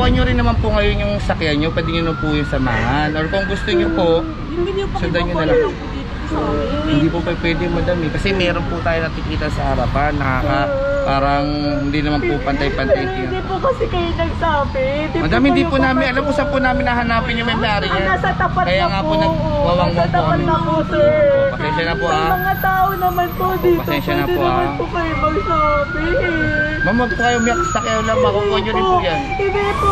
makuha nyo rin naman po ngayon yung sakyan nyo, pwede nyo na po yung samahan. Or kung gusto nyo po, sundan nyo na lang. Hindi po pwede madami kasi meron po tayo nakikita sa harapan, parang hindi naman po pantay-pantay. Hindi po kasi kayo nagsabi. Madami hindi po namin, alam po saan po namin nahanapin yung may-ari niya. Nasa tapat kaya na nga po po. nagwawang-wang po kami. Na po, sir. Pasensya na po May mga tao naman po dito. Pasensya na po naman po kayo magsabi. Ma'am, wag po kayo umiyak sa sakyaw lang, makukuha nyo rin po yan. Hindi po.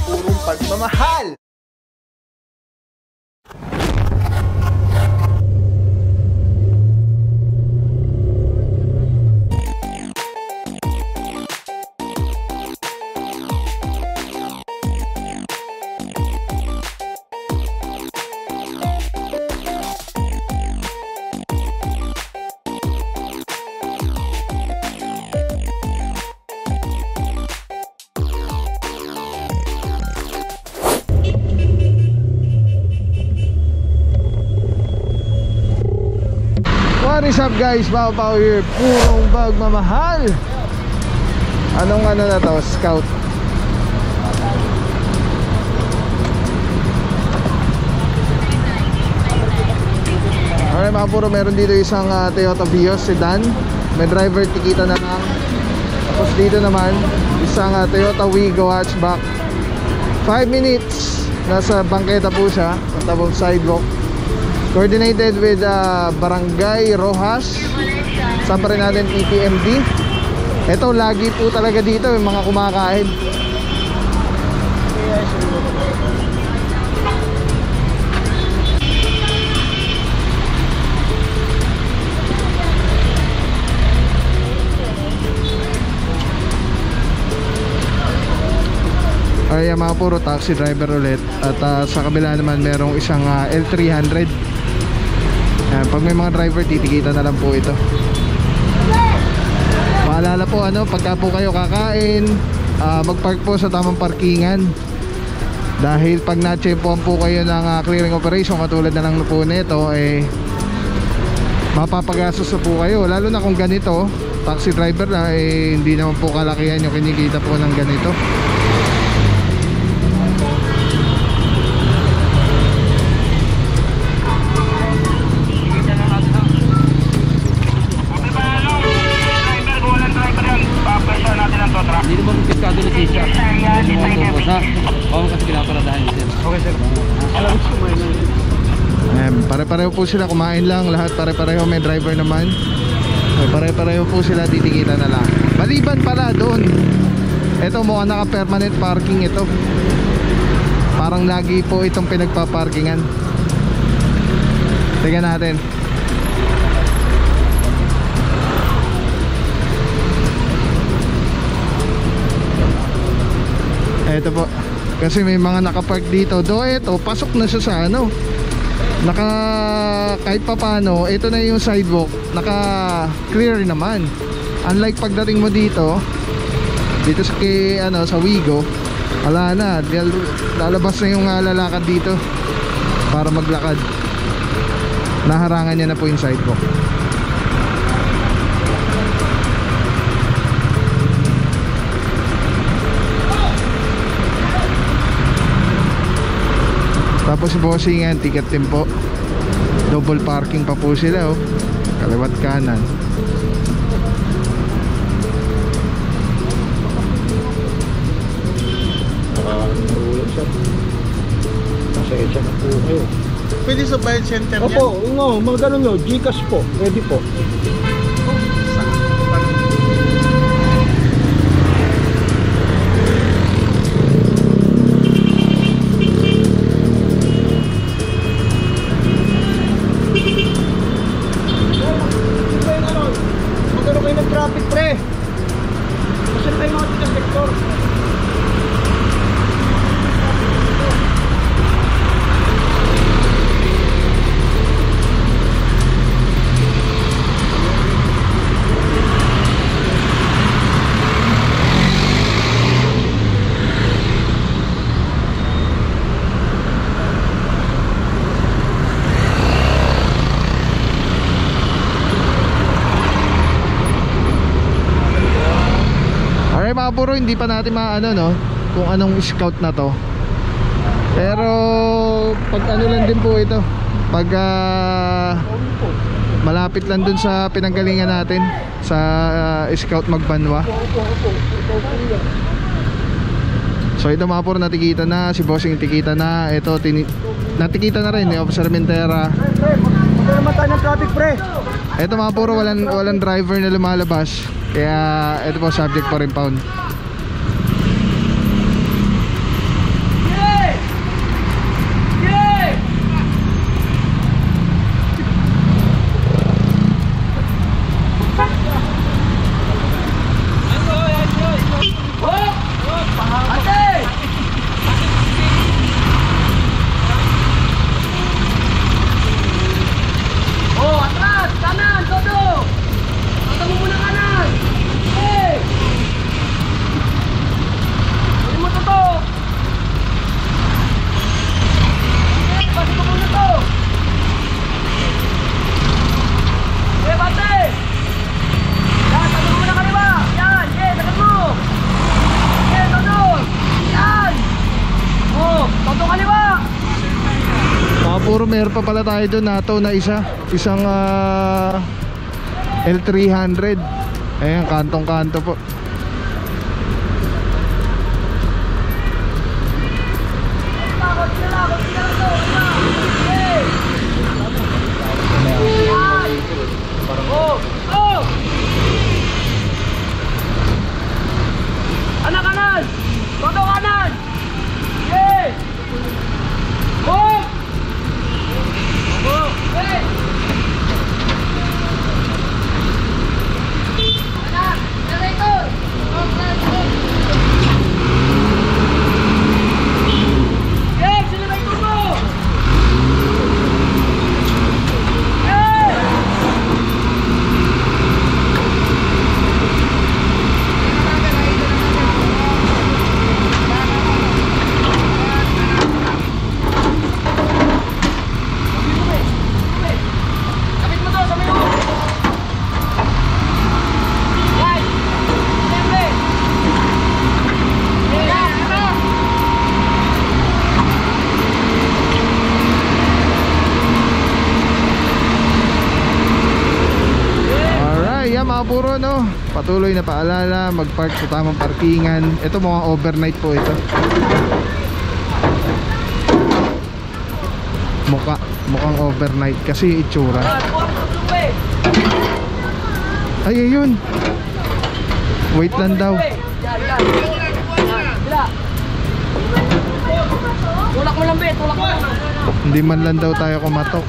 Purong pagmamahal. What is up guys, Pao here. Purong pagmamahal. Anong ano na to? Scout. Alright mga puro, meron dito isang Toyota Vios sedan. May driver tikita na lang. Tapos dito naman isang Toyota Wigo hatchback. 5 minutes. Nasa bangketa po siya, sa tabong sidewalk. Coordinated with Barangay Rojas. Sama rin natin PPMD. Ito lagi po talaga dito yung mga kumakain. Ay mga puro taxi driver ulit. At sa kabila naman merong isang L300. Pag may mga driver titikita na lang po ito. Paalala po pagka po kayo kakain, magpark po sa tamang parkingan. Dahil pag na-checkpoan po kayo ng clearing operation katulad na lang po nito, mapapagastos na po kayo. Lalo na kung ganito, taxi driver na hindi naman po kalakihan yung kinikita po ng ganito. Hindi naman piskado na siya. Oo, kasi pinaparadahan niya sir. Okay sir. Pare-pareho po sila, kumain lang. Lahat pare-pareho, may driver naman. Pare-pareho po sila, titikita na lang. Maliban pala doon, ito mukhang naka-permanent parking ito. Parang lagi po itong pinagpaparkingan. Tingnan natin. Ito po. Kasi may mga nakapark dito. Do ito, pasok na siya sa kahit pa paano, ito na yung sidewalk. Naka-clear naman. Unlike pagdating mo dito sa Wigo, wala na. Lalabas na yung lalakad dito para maglakad. Naharangan niya na po yung sidewalk. Tapos bossingan, ticket din po. Double parking pa po sila kaliwat kanan. Pasensya na po kayo. Pwede sa bayad center niya? Opo, mga ganun Gcash po, ready po. mga puro, hindi pa natin maano, no, kung anong scout na to. Pero pag ano lang din po ito, pag malapit lang dun sa pinanggalingan natin sa Scout Magbanwa. So ito mga puro, natikita na, si Bossing tikita na. Ito natikita na rin ni Officer Mentera. Mata ng traffic, pre. Ito mga puro, walang driver na lumalabas. Kaya ito po, subject for impound. Puro meron pa pala tayo doon, nato na isang L300. Ayan, kantong-kanto po. Kanan! Toto kanan! Hey! Oh! Hey! Kanan! Narrator! Hey! Sinabay ko mo! Hey! Kapit mo to sa may ulo! Yan! Siyempre! Yan! Ano? Alright, yan mga puro, no, patuloy na paalala, mag-park sa tamang parkingan. Ito mga overnight po ito. Mukhang overnight kasi itsura. Ay, ayun. Wait lang daw. Tulak mo lang, be. Tulak mo lang. Hindi man lang daw tayo kumatok.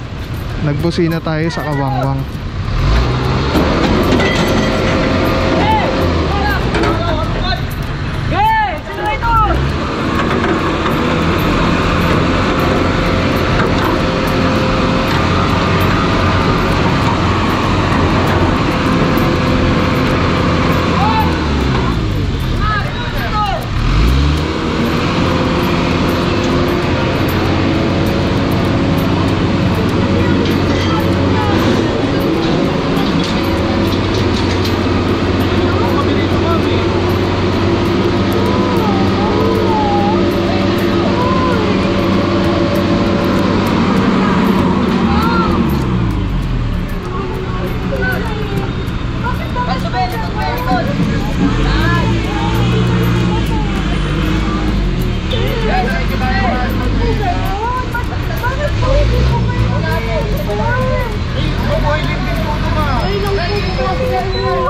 Nagbusina tayo sa kawangwang. Hey! Sinabay to!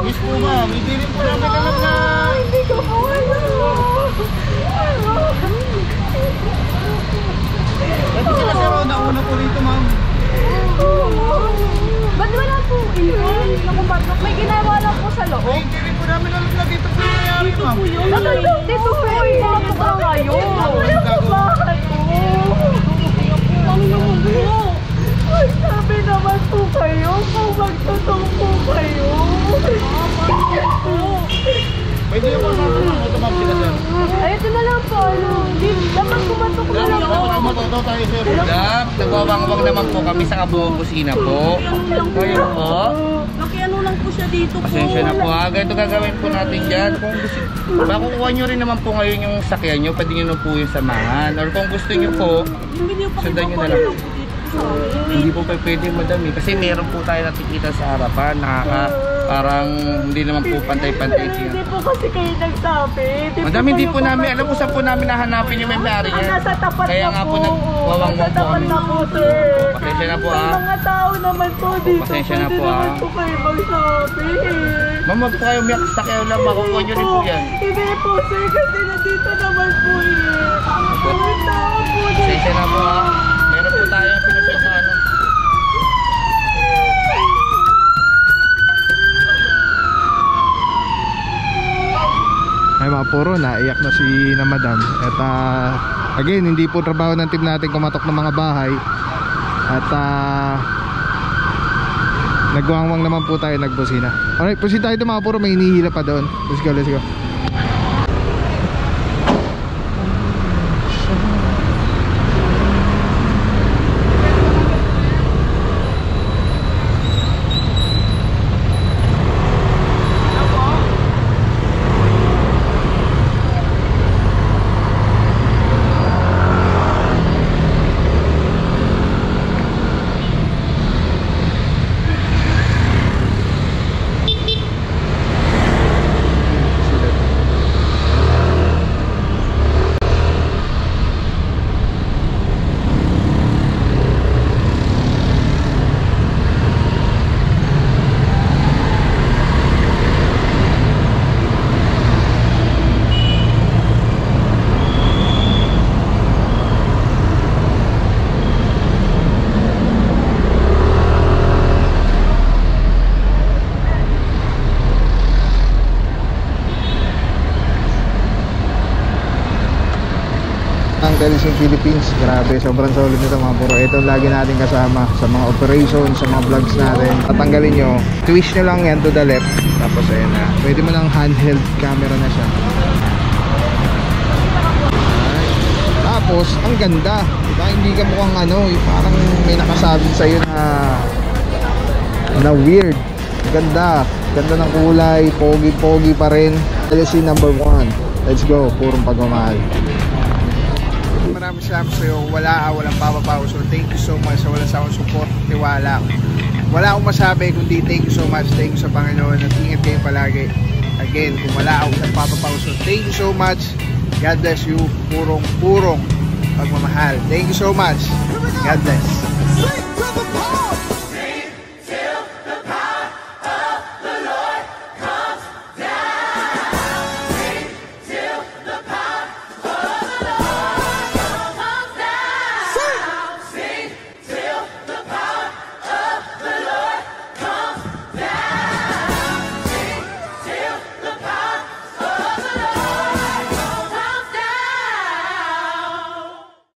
Miss po, ma'am. Hindi rin po namin alam na... Hindi ko po Ito sila sir, nauna po rito, ma'am. Ba't wala po yun? May ginawa lang po sa loob. Ay, hindi rin po namin alam na dito po nangyari, ma'am. Dito po yung mga po ngayon. Ano po bakit po? Ano naman po? Ay, sabi naman po kayo kung magtutong po kayo. Pwede yung po natin, ma'am. Ito, ma'am, sila sir. Ay, ito na lang po. Hindi Dapat kumatok na lang ako. Matoto tayo, sir. Dap, nagwawang-wang naman po kami sa kabuong kusina po. Kayo po. Nakiano lang po siya dito po. Pasensya na po ha. Ganito gagawin po natin dyan. Kung gusto, makukuha nyo rin naman po ngayon yung sakyan nyo, pwede nyo na po yung samahan. Or kung gusto nyo po, sundan nyo na lang. Hindi po pwede madami. Kasi meron po tayo nakikita sa harapan. Parang hindi naman po pantay-pantay siya. Hindi po kasi kayo nagsabi. Madami hindi po namin, alam mo saan po namin nahanapin yung may-ari yan. Nasa tapat Kaya na nga po po. nagwawang-wang Nasa po tapat kami. na po, sir. Pasensya na po ha. May mga tao naman po dito. Pasensya na po, Pwede ah. naman po kayo magsabi. Ma'am, wag po kayo umiyak sa sakyaw lang. Makukuha nyo rin po yan. Hindi po, sir. Kasi nandito naman po May tao po dito. Pasensya na po ha. Meron po tayong sinusya sa ano. Ay mga puro, naiyak na si na madam. At again, hindi po trabaho ng team natin kumatok ng mga bahay. At nagwangwang naman po tayo, nagbusina. Alright, proceed tayo mga puro, may hinihila pa doon. Let's go, let's go. Ang Telecom Philippines, grabe, sobrang solid nito mga puro. Ito lagi natin kasama sa mga operations, sa mga vlogs natin. Tatanggalin nyo, twist nyo lang yan to the left. Tapos ayun na, pwede mo ng handheld camera na siya. Tapos, ang ganda, diba? Hindi ka mukhang ano, parang may nakasabit sa'yo na weird. Ganda, ganda ng kulay, pogi-pogi pa rin. LC number 1, let's go, purong pagmamahal. Maraming salamat sa'yo, walang papapaw. So thank you so much sa walang sawang support, tiwala. Wala akong masabi kundi thank you so much. Thank you sa Panginoon at ingat kayo palagi. Again, kung wala akong papapaw, so thank you so much. God bless you, purong pagmamahal. Thank you so much. God bless.